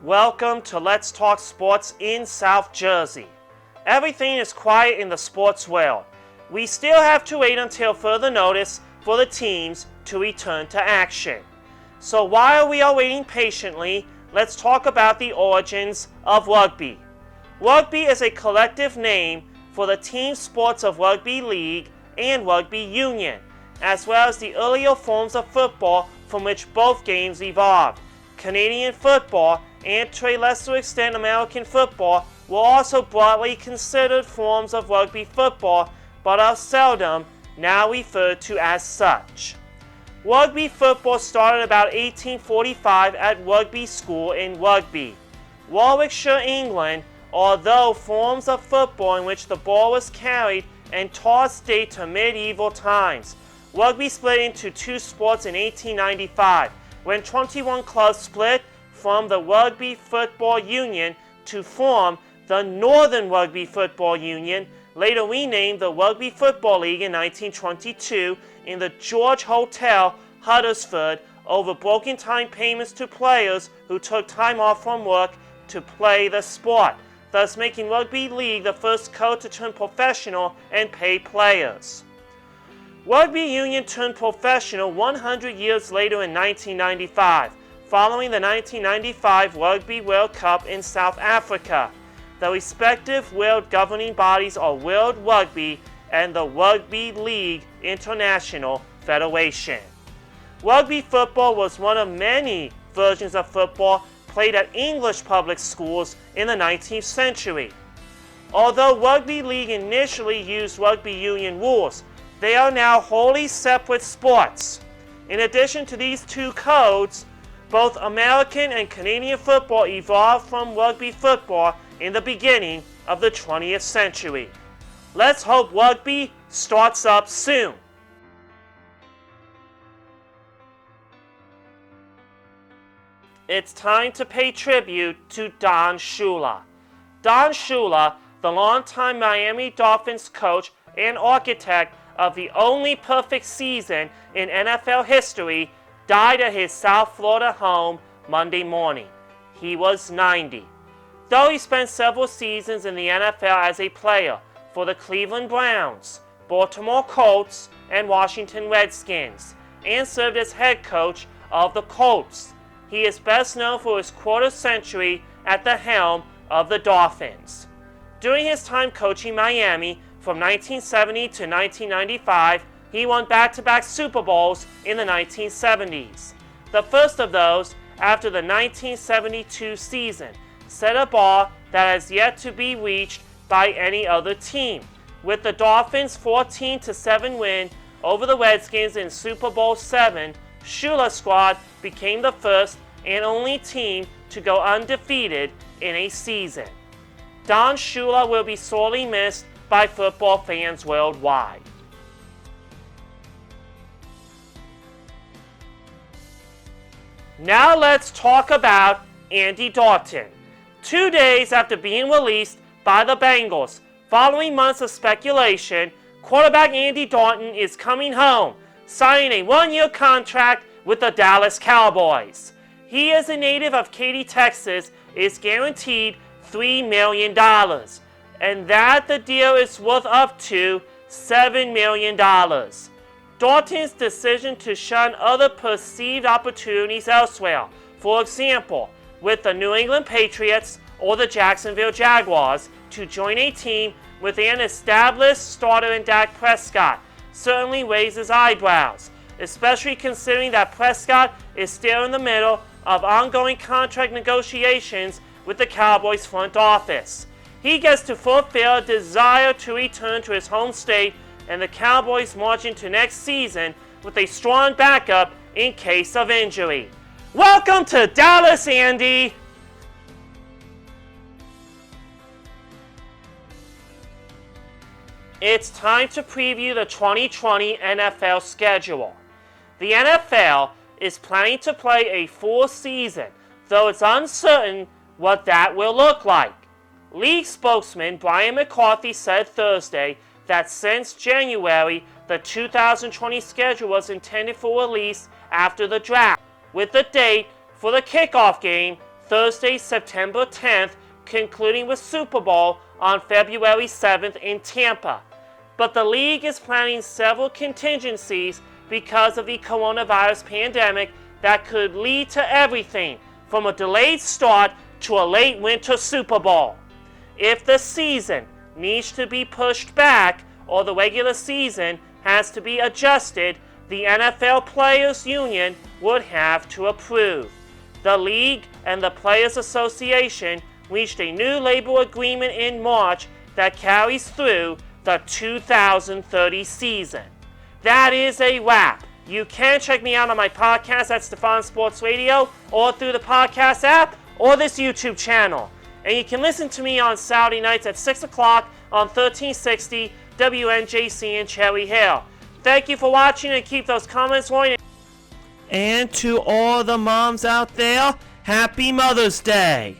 Welcome to Let's Talk Sports in South Jersey. Everything is quiet in the sports world. We still have to wait until further notice for the teams to return to action. So while we are waiting patiently, let's talk about the origins of rugby. Rugby is a collective name for the team sports of rugby league and rugby union, as well as the earlier forms of football from which both games evolved. Canadian football and, to a lesser extent, American football were also broadly considered forms of rugby football, but are seldom now referred to as such. Rugby football started about 1845 at Rugby School in Rugby, Warwickshire, England, although forms of football in which the ball was carried and tossed date to medieval times. Rugby split into two sports in 1895, when 21 clubs split from the Rugby Football Union to form the Northern Rugby Football Union, later renamed the Rugby Football League in 1922 in the George Hotel, Huddersfield, over broken time payments to players who took time off from work to play the sport, thus making Rugby League the first code to turn professional and pay players. Rugby Union turned professional 100 years later in 1995, following the 1995 Rugby World Cup in South Africa. The respective world governing bodies are World Rugby and the Rugby League International Federation. Rugby football was one of many versions of football played at English public schools in the 19th century. Although Rugby League initially used rugby union rules, they are now wholly separate sports. In addition to these two codes, both American and Canadian football evolved from rugby football in the beginning of the 20th century. Let's hope rugby starts up soon. It's time to pay tribute to Don Shula. Don Shula, the longtime Miami Dolphins coach and architect of the only perfect season in NFL history, died at his South Florida home Monday morning. He was 90. Though he spent several seasons in the NFL as a player for the Cleveland Browns, Baltimore Colts, and Washington Redskins, and served as head coach of the Colts, he is best known for his quarter century at the helm of the Dolphins. During his time coaching Miami from 1970 to 1995, he won back-to-back Super Bowls in the 1970s. The first of those, after the 1972 season, set a bar that has yet to be reached by any other team. With the Dolphins' 14-7 win over the Redskins in Super Bowl VII, Shula's squad became the first and only team to go undefeated in a season. Don Shula will be sorely missed by football fans worldwide. Now let's talk about Andy Dalton. 2 days after being released by the Bengals, following months of speculation, quarterback Andy Dalton is coming home, signing a one-year contract with the Dallas Cowboys. He is a native of Katy, Texas, is guaranteed $3 million, and that the deal is worth up to $7 million. Dalton's decision to shun other perceived opportunities elsewhere, for example, with the New England Patriots or the Jacksonville Jaguars, to join a team with an established starter in Dak Prescott, certainly raises eyebrows, especially considering that Prescott is still in the middle of ongoing contract negotiations with the Cowboys front office. He gets to fulfill a desire to return to his home state, and the Cowboys march into next season with a strong backup in case of injury. Welcome to Dallas, Andy! It's time to preview the 2020 NFL schedule. The NFL is planning to play a full season, though it's uncertain what that will look like. League spokesman Brian McCarthy said Thursday that since January, the 2020 schedule was intended for release after the draft, with the date for the kickoff game Thursday, September 10th, concluding with Super Bowl on February 7th in Tampa. But the league is planning several contingencies because of the coronavirus pandemic that could lead to everything from a delayed start to a late winter Super Bowl. If the season needs to be pushed back or the regular season has to be adjusted, the NFL Players Union would have to approve. The league and the Players Association reached a new labor agreement in March that carries through the 2030 season. That is a wrap. You can check me out on my podcast at Stefan Sports Radio or through the podcast app or this YouTube channel. And you can listen to me on Saturday nights at 6 o'clock on 1360 WNJC in Cherry Hill. Thank you for watching and keep those comments rolling. And to all the moms out there, Happy Mother's Day!